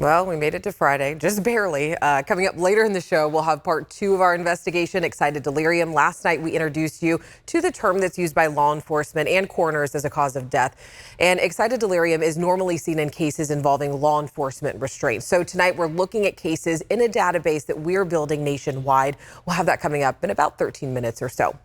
Well, we made it to Friday, just barely. Coming up later in the show, we'll have part 2 of our investigation, Excited Delirium. Last night, we introduced you to the term that's used by law enforcement and coroners as a cause of death. And Excited Delirium is normally seen in cases involving law enforcement restraint. So tonight, we're looking at cases in a database that we're building nationwide. We'll have that coming up in about 13 minutes or so.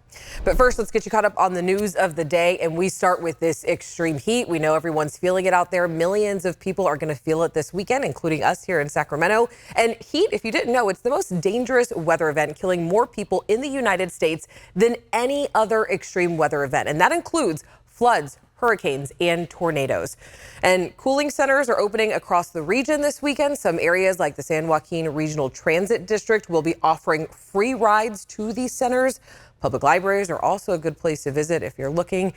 But first, let's get you caught up on the news of the day. And we start with this extreme heat. We know everyone's feeling it out there. Millions of people are going to feel it this weekend, including us here in Sacramento. And heat, if you didn't know, it's the most dangerous weather event, killing more people in the United States than any other extreme weather event. And that includes floods, hurricanes, and tornadoes. And cooling centers are opening across the region this weekend. Some areas like the San Joaquin Regional Transit District will be offering free rides to these centers. Public libraries are also a good place to visit if you're looking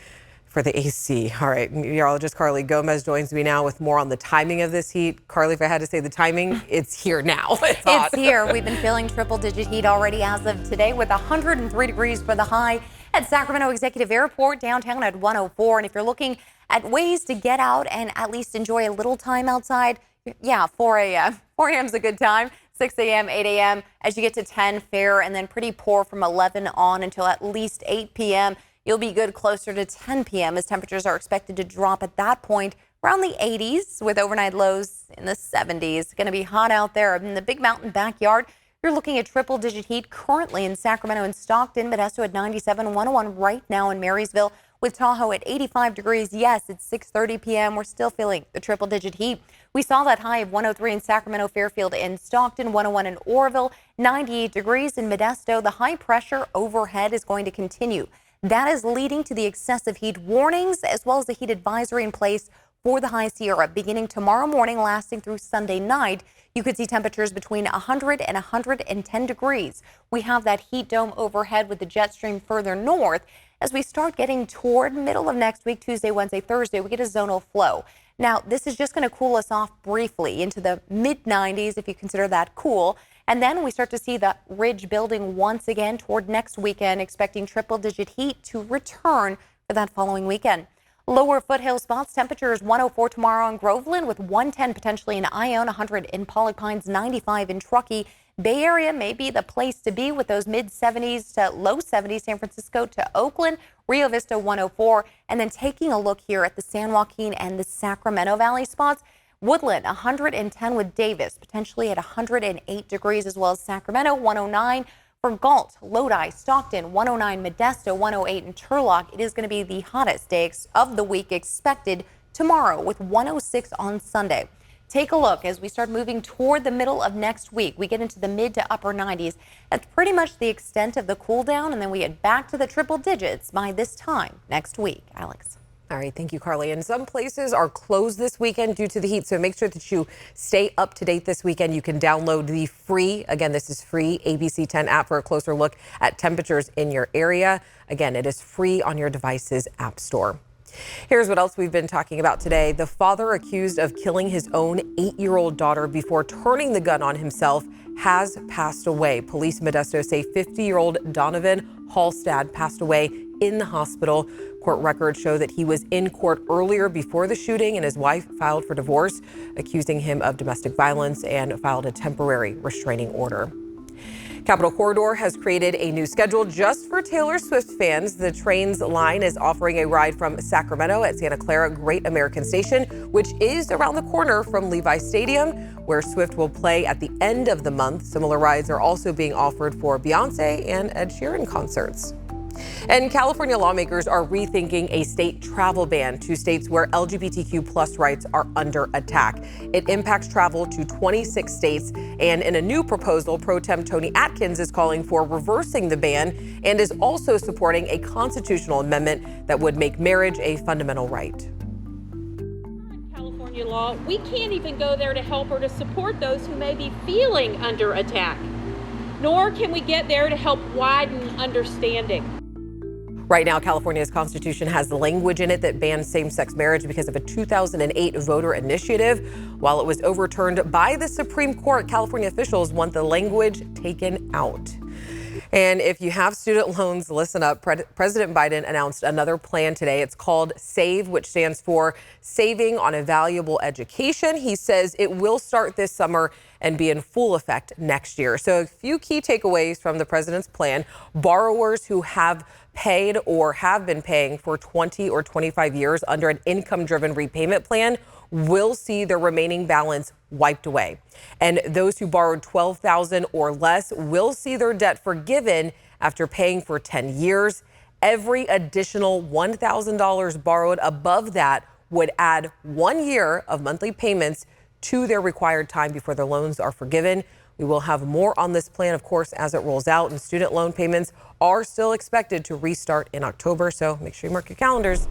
for the AC. All right, meteorologist Carly Gomez joins me now with more on the timing of this heat. Carly, if I had to say the timing, it's here now. It's here. We've been feeling triple-digit heat already as of today with 103 degrees for the high at Sacramento Executive Airport, downtown at 104. And if you're looking at ways to get out and at least enjoy a little time outside, yeah, 4 a.m. 4 a.m. is a good time. 6 a.m., 8 a.m. As you get to 10, fair, and then pretty poor from 11 on until at least 8 p.m. You'll be good closer to 10 p.m. as temperatures are expected to drop at that point around the 80s with overnight lows in the 70s. It's going to be hot out there in the Big Mountain backyard. You're looking at triple-digit heat currently in Sacramento and Stockton, Modesto at 97, 101 right now in Marysville, with Tahoe at 85 degrees. Yes, it's 6:30 p.m. We're still feeling the triple-digit heat. We saw that high of 103 in Sacramento, Fairfield, and Stockton, 101 in Oroville, 98 degrees in Modesto. The high pressure overhead is going to continue. That is leading to the excessive heat warnings as well as the heat advisory in place for the High Sierra beginning tomorrow morning, lasting through Sunday night. You could see temperatures between 100 and 110 degrees. We have that heat dome overhead with the jet stream further north. As we start getting toward middle of next week, Tuesday, Wednesday, Thursday, we get a zonal flow. Now, this is just going to cool us off briefly into the mid-90s if you consider that cool. And then we start to see the ridge building once again toward next weekend, expecting triple-digit heat to return for that following weekend. Lower foothill spots, temperatures 104 tomorrow in Groveland with 110 potentially in Ione, 100 in Pollock Pines, 95 in Truckee. Bay Area may be the place to be with those mid-70s to low 70s, San Francisco to Oakland, Rio Vista 104. And then taking a look here at the San Joaquin and the Sacramento Valley spots, Woodland 110 with Davis, potentially at 108 degrees, as well as Sacramento 109 for Galt, Lodi, Stockton 109, Modesto 108 in Turlock. It is going to be the hottest day of the week expected tomorrow with 106 on Sunday. Take a look as we start moving toward the middle of next week. We get into the mid to upper 90s. That's pretty much the extent of the cool down, and then we get back to the triple digits by this time next week. Alex. All right, thank you, Carly. And some places are closed this weekend due to the heat, so make sure that you stay up to date this weekend. You can download the free, again, this is free, ABC 10 app for a closer look at temperatures in your area. Again, it is free on your device's app store. Here's what else we've been talking about today. The father accused of killing his own 8-year-old daughter before turning the gun on himself has passed away. Police in Modesto say 50-year-old Donovan Hallstad passed away in the hospital. Court records show that he was in court earlier before the shooting, and his wife filed for divorce, accusing him of domestic violence, and filed a temporary restraining order. Capitol Corridor has created a new schedule just for Taylor Swift fans. The train's line is offering a ride from Sacramento at Santa Clara Great American Station, which is around the corner from Levi Stadium, where Swift will play at the end of the month. Similar rides are also being offered for Beyonce and Ed Sheeran concerts. And California lawmakers are rethinking a state travel ban to states where LGBTQ plus rights are under attack. It impacts travel to 26 states. And in a new proposal, Pro Tem Tony Atkins is calling for reversing the ban and is also supporting a constitutional amendment that would make marriage a fundamental right. California law, we can't even go there to help or to support those who may be feeling under attack, nor can we get there to help widen understanding. Right now, California's constitution has the language in it that bans same-sex marriage because of a 2008 voter initiative. While it was overturned by the Supreme Court, California officials want the language taken out. And if you have student loans, listen up. President Biden announced another plan today. It's called SAVE, which stands for Saving on a Valuable Education. He says it will start this summer and be in full effect next year. So a few key takeaways from the president's plan. Borrowers who have paid or have been paying for 20 or 25 years under an income-driven repayment plan will see their remaining balance wiped away. And those who borrowed $12,000 or less will see their debt forgiven after paying for 10 years. Every additional $1,000 borrowed above that would add 1 year of monthly payments to their required time before their loans are forgiven. We will have more on this plan, of course, as it rolls out, and student loan payments are still expected to restart in October, so make sure you mark your calendars.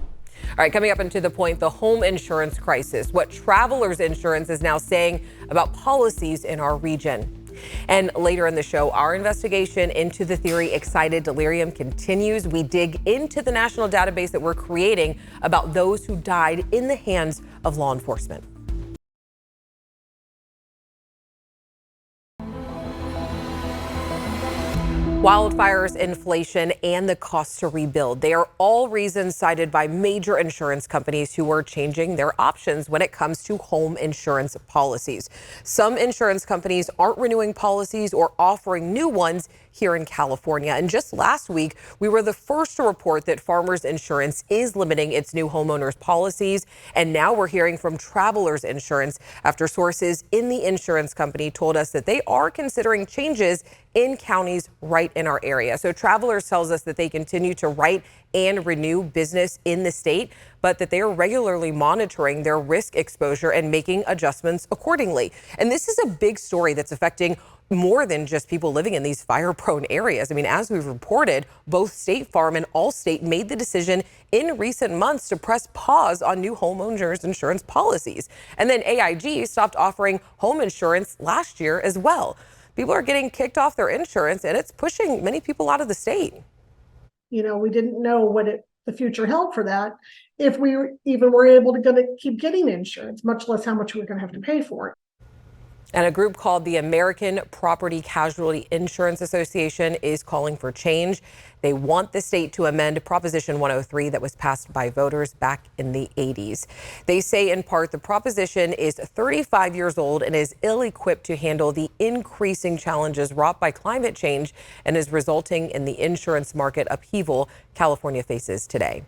All right, coming up into the point, the home insurance crisis, what Travelers Insurance is now saying about policies in our region. And later in the show, our investigation into the theory excited delirium continues. We dig into the national database that we're creating about those who died in the hands of law enforcement. Wildfires, inflation, and the cost to rebuild. They are all reasons cited by major insurance companies who are changing their options when it comes to home insurance policies. Some insurance companies aren't renewing policies or offering new ones here in California. And just last week, we were the first to report that Farmers Insurance is limiting its new homeowners policies. And now we're hearing from Travelers Insurance after sources in the insurance company told us that they are considering changes in counties right in our area. So Travelers tells us that they continue to write and renew business in the state, but that they are regularly monitoring their risk exposure and making adjustments accordingly. And this is a big story that's affecting more than just people living in these fire-prone areas. I mean, as we've reported, both State Farm and Allstate made the decision in recent months to press pause on new homeowners insurance policies. And then AIG stopped offering home insurance last year as well. People are getting kicked off their insurance, and it's pushing many people out of the state. You know, we didn't know what the future held for that, if we even were able to keep getting insurance, much less how much we were going to have to pay for it. And a group called the American Property Casualty Insurance Association is calling for change. They want the state to amend Proposition 103 that was passed by voters back in the 80s. They say in part the proposition is 35 years old and is ill-equipped to handle the increasing challenges wrought by climate change and is resulting in the insurance market upheaval California faces today.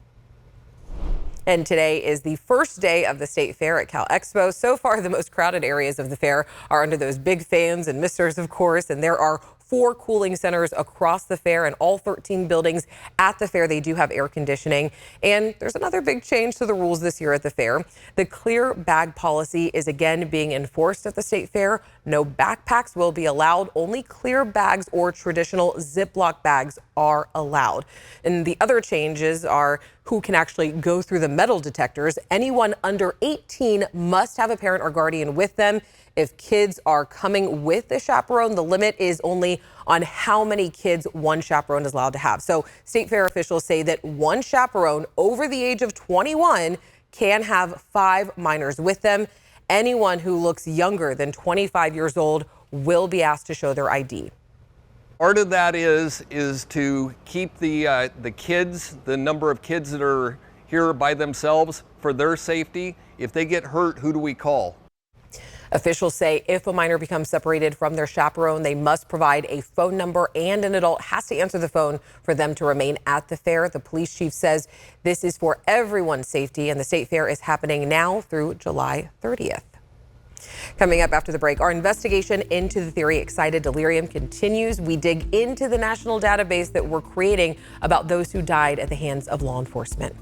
And today is the first day of the State Fair at Cal Expo. So far, the most crowded areas of the fair are under those big fans and misters, of course, and there are 4 cooling centers across the fair, and all 13 buildings at the fair, they do have air conditioning. And there's another big change to the rules this year at the fair. The clear bag policy is again being enforced at the State Fair. No backpacks will be allowed. Only clear bags or traditional Ziploc bags are allowed. And the other changes are who can actually go through the metal detectors. Anyone under 18 must have a parent or guardian with them. If kids are coming with a chaperone, the limit is only on how many kids one chaperone is allowed to have. So State Fair officials say that one chaperone over the age of 21 can have 5 minors with them. Anyone who looks younger than 25 years old will be asked to show their ID. Part of that is to keep the kids, the number of kids that are here by themselves, for their safety. If they get hurt, who do we call? Officials say if a minor becomes separated from their chaperone, they must provide a phone number, and an adult has to answer the phone for them to remain at the fair. The police chief says this is for everyone's safety, and the State Fair is happening now through July 30th. Coming up after the break, our investigation into the theory excited delirium continues. We dig into the national database that we're creating about those who died at the hands of law enforcement.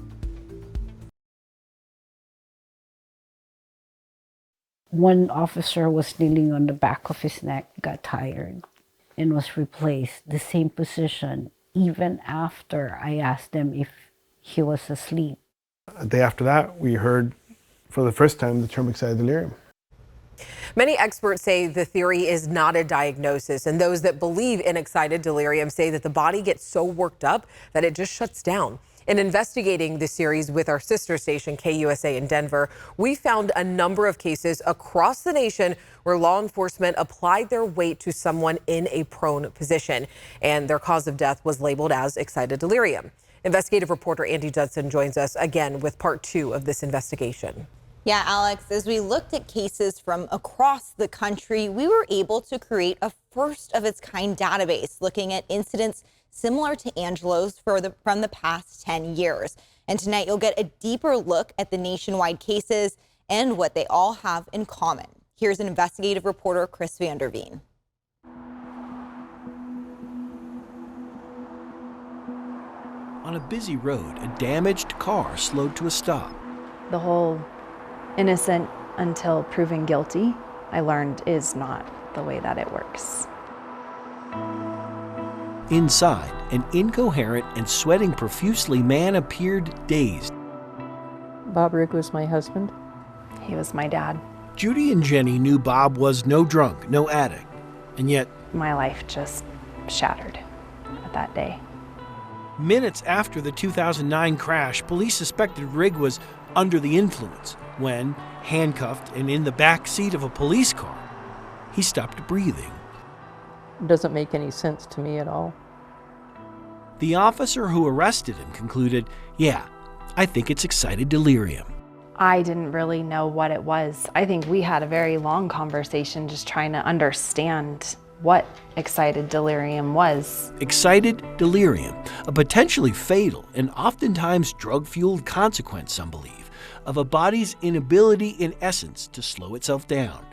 One officer was kneeling on the back of his neck, got tired, and was replaced the same position even after I asked them if he was asleep. A day after that, we heard for the first time the term excited delirium. Many experts say the theory is not a diagnosis, and those that believe in excited delirium say that the body gets so worked up that it just shuts down. In investigating this series with our sister station, KUSA in Denver, we found a number of cases across the nation where law enforcement applied their weight to someone in a prone position, and their cause of death was labeled as excited delirium. Investigative reporter Andy Judson joins us again with part 2 of this investigation. Yeah, Alex, as we looked at cases from across the country, we were able to create a first-of-its-kind database looking at incidents similar to Angelo's from the past 10 years. And tonight you'll get a deeper look at the nationwide cases and what they all have in common. Here's an investigative reporter, Chris Vanderveen. On a busy road, a damaged car slowed to a stop. The whole innocent until proven guilty, I learned, is not the way that it works. Inside, an incoherent and sweating profusely man appeared dazed. Bob Rigg was my husband. He was my dad. Judy and Jenny knew Bob was no drunk, no addict, and yet My life just shattered at that day. minutes after the 2009 crash, police suspected Rigg was under the influence when, handcuffed and in the back seat of a police car, he stopped breathing. It doesn't make any sense to me at all. The officer who arrested him concluded, yeah, I think it's excited delirium. I didn't really know what it was. I think we had a very long conversation just trying to understand what excited delirium was. Excited delirium, a potentially fatal and oftentimes drug-fueled consequence, some believe, of a body's inability in essence to slow itself down.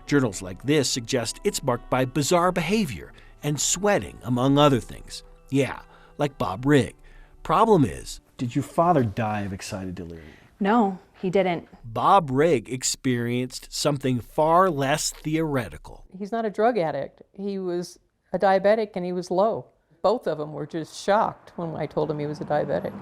Journals like this suggest it's marked by bizarre behavior and sweating, among other things. Yeah, like Bob Rigg. Problem is, did your father die of excited delirium? No, he didn't. Bob Rigg experienced something far less theoretical. He's not a drug addict. He was a diabetic and he was low. Both of them were just shocked when I told him he was a diabetic.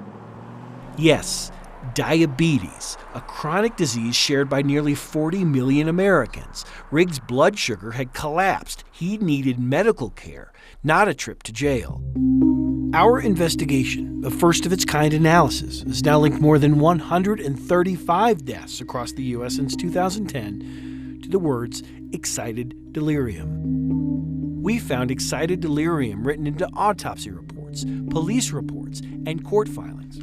Yes, diabetes, a chronic disease shared by nearly 40 million Americans. Rigg's blood sugar had collapsed. He needed medical care, not a trip to jail. Our investigation, a first-of-its-kind analysis, has now linked more than 135 deaths across the U.S. since 2010 to the words excited delirium. We found excited delirium written into autopsy reports, police reports, and court filings.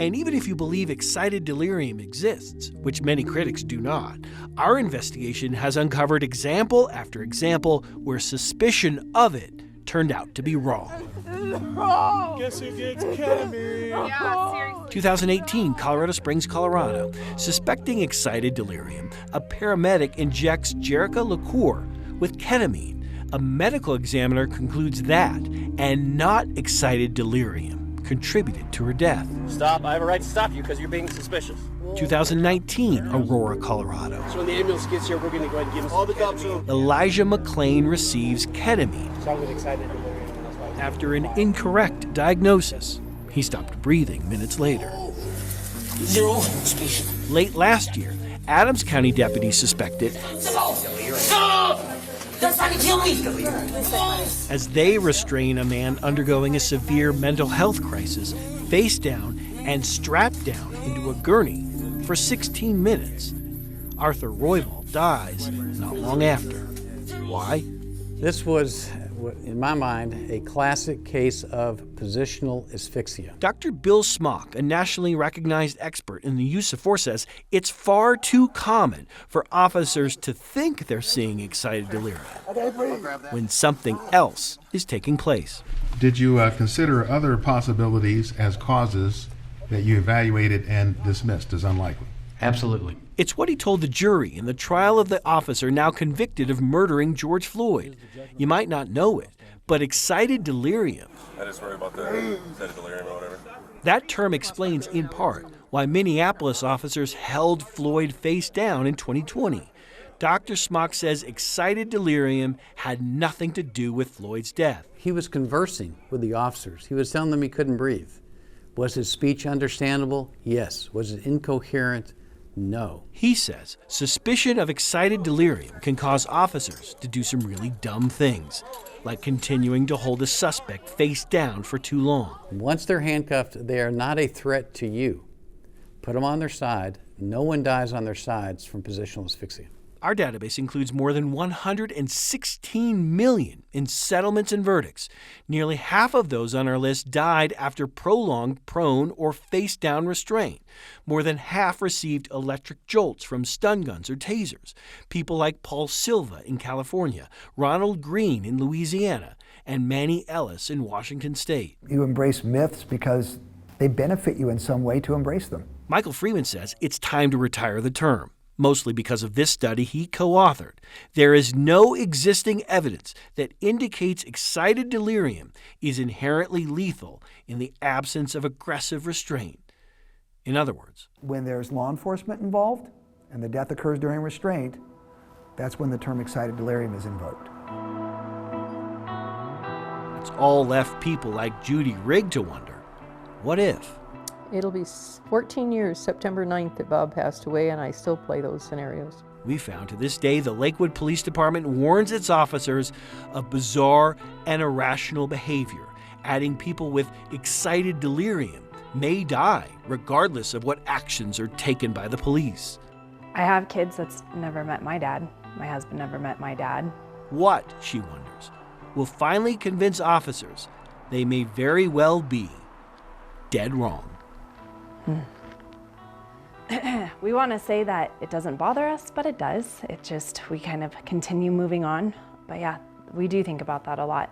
And even if you believe excited delirium exists, which many critics do not, our investigation has uncovered example after example where suspicion of it turned out to be wrong. Guess who gets ketamine? Yeah, seriously. 2018, Colorado Springs, Colorado. Suspecting excited delirium, a paramedic injects Jerica liqueur with ketamine. A medical examiner concludes that, and not excited delirium, contributed to her death. Stop. I have a right to stop you because you're being suspicious. 2019, Aurora, Colorado. So when the ambulance gets here, we're going to go ahead and give him all the cops. Elijah McLean receives ketamine. So I'm excited. After an incorrect diagnosis, he stopped breathing minutes later. Zero suspicion. Late last year, Adams County deputies suspected That's trying to kill me. as they restrain a man undergoing a severe mental health crisis, face down and strapped down into a gurney for 16 minutes. Arthur Roybal dies not long after. Why? This was, in my mind, a classic case of positional asphyxia. Dr. Bill Smock, a nationally recognized expert in the use of force, says it's far too common for officers to think they're seeing excited delirium when something else is taking place. Did you consider other possibilities as causes that you evaluated and dismissed as unlikely? Absolutely. It's what he told the jury in the trial of the officer now convicted of murdering George Floyd. You might not know it, but excited delirium. I just worry about the excited delirium or whatever. That term explains in part why Minneapolis officers held Floyd face down in 2020. Dr. Smock says excited delirium had nothing to do with Floyd's death. He was conversing with the officers. He was telling them he couldn't breathe. Was his speech understandable? Yes. Was it incoherent? No. He says suspicion of excited delirium can cause officers to do some really dumb things, like continuing to hold a suspect face down for too long. Once they're handcuffed, they are not a threat to you. Put them on their side. No one dies on their sides from positional asphyxia. Our database includes more than 116 million in settlements and verdicts. Nearly half of those on our list died after prolonged prone or face-down restraint. More than half received electric jolts from stun guns or tasers. People like Paul Silva in California, Ronald Green in Louisiana, and Manny Ellis in Washington State. You embrace myths because they benefit you in some way to embrace them. Michael Freeman says it's time to retire the term, mostly because of this study he co-authored. There is no existing evidence that indicates excited delirium is inherently lethal in the absence of aggressive restraint. In other words, when there's law enforcement involved and the death occurs during restraint, that's when the term excited delirium is invoked. It's all left people like Judy Rigg to wonder, what if? It'll be 14 years, September 9th, that Bob passed away, and I still play those scenarios. We found to this day the Lakewood Police Department warns its officers of bizarre and irrational behavior, adding people with excited delirium may die regardless of what actions are taken by the police. I have kids that's never met my dad. My husband never met my dad. What, she wonders, will finally convince officers they may very well be dead wrong. We want to say that it doesn't bother us, but it does. It just, we kind of continue moving on. But yeah, we do think about that a lot.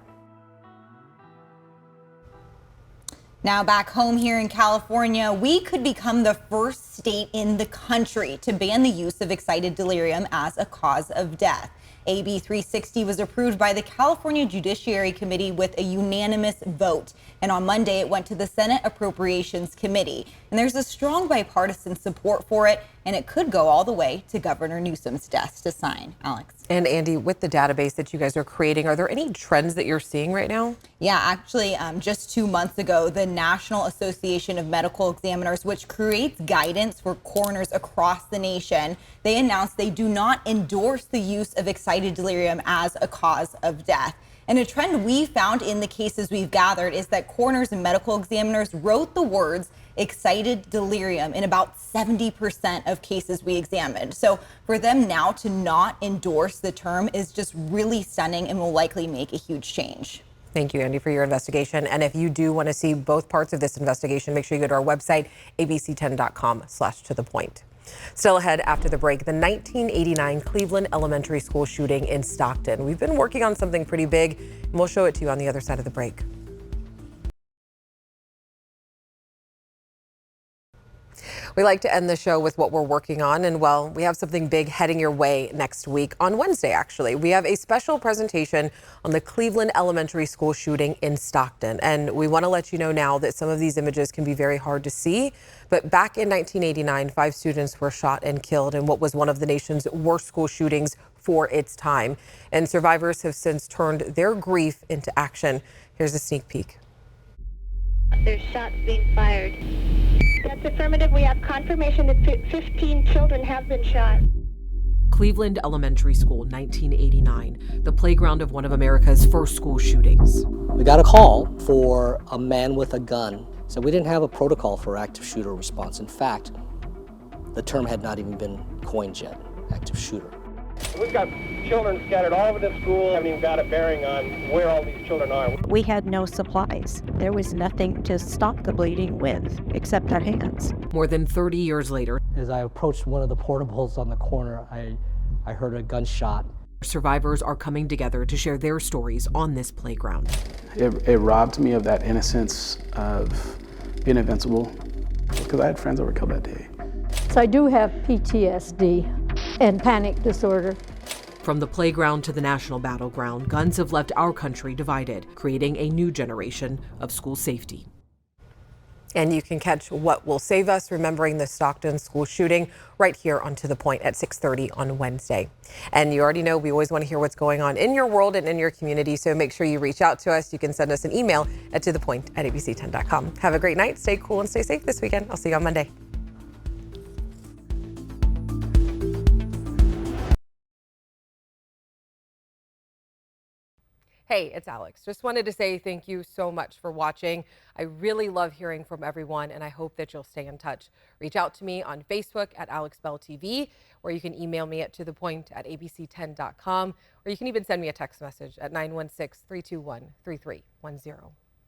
Now back home here in California, we could become the first state in the country to ban the use of excited delirium as a cause of death. AB 360 was approved by the California Judiciary Committee with a unanimous vote. And on Monday, it went to the Senate Appropriations Committee. And there's a strong bipartisan support for it, and it could go all the way to Governor Newsom's desk to sign. Alex. And Andy, with the database that you guys are creating, are there any trends that you're seeing right now? Yeah, actually, just 2 months ago, the National Association of Medical Examiners, which creates guidance for coroners across the nation, they announced they do not endorse the use of excited delirium as a cause of death. And a trend we found in the cases we've gathered is that coroners and medical examiners wrote the words excited delirium in about 70% of cases we examined. So for them now to not endorse the term is just really stunning and will likely make a huge change. Thank you, Andy, for your investigation. And if you do want to see both parts of this investigation, make sure you go to our website, abc10.com/tothepoint. Still ahead after the break, the 1989 Cleveland Elementary School shooting in Stockton. We've been working on something pretty big, and we'll show it to you on the other side of the break. We like to end the show with what we're working on, and well, we have something big heading your way next week. On Wednesday, actually, we have a special presentation on the Cleveland Elementary School shooting in Stockton. And we want to let you know now that some of these images can be very hard to see. But back in 1989, 5 students were shot and killed in what was one of the nation's worst school shootings for its time. And survivors have since turned their grief into action. Here's a sneak peek. There's shots being fired. That's affirmative. We have confirmation that 15 children have been shot. Cleveland Elementary School, 1989, the playground of one of America's first school shootings. We got a call for a man with a gun. So we didn't have a protocol for active shooter response. In fact, the term had not even been coined yet, active shooter. We've got children scattered all over the school. I haven't even got a bearing on where all these children are. We had no supplies. There was nothing to stop the bleeding with except our hands. More than 30 years later, as I approached one of the portables on the corner, I heard a gunshot. Survivors are coming together to share their stories on this playground. It robbed me of that innocence of being invincible, because I had friends that were killed that day. So I do have PTSD and panic disorder. From the playground to the national battleground, guns have left our country divided, creating a new generation of school safety. And you can catch What Will Save Us, remembering the Stockton school shooting, right here on To The Point at 6:30 on Wednesday. And you already know we always want to hear what's going on in your world and in your community, so make sure you reach out to us. You can send us an email at tothepoint@abc10.com. Have a great night, stay cool and stay safe this weekend. I'll see you on Monday. Hey, it's Alex. Just wanted to say thank you so much for watching. I really love hearing from everyone, and I hope that you'll stay in touch. Reach out to me on Facebook at AlexBellTV, or you can email me at tothepoint@abc10.com, or you can even send me a text message at 916-321-3310.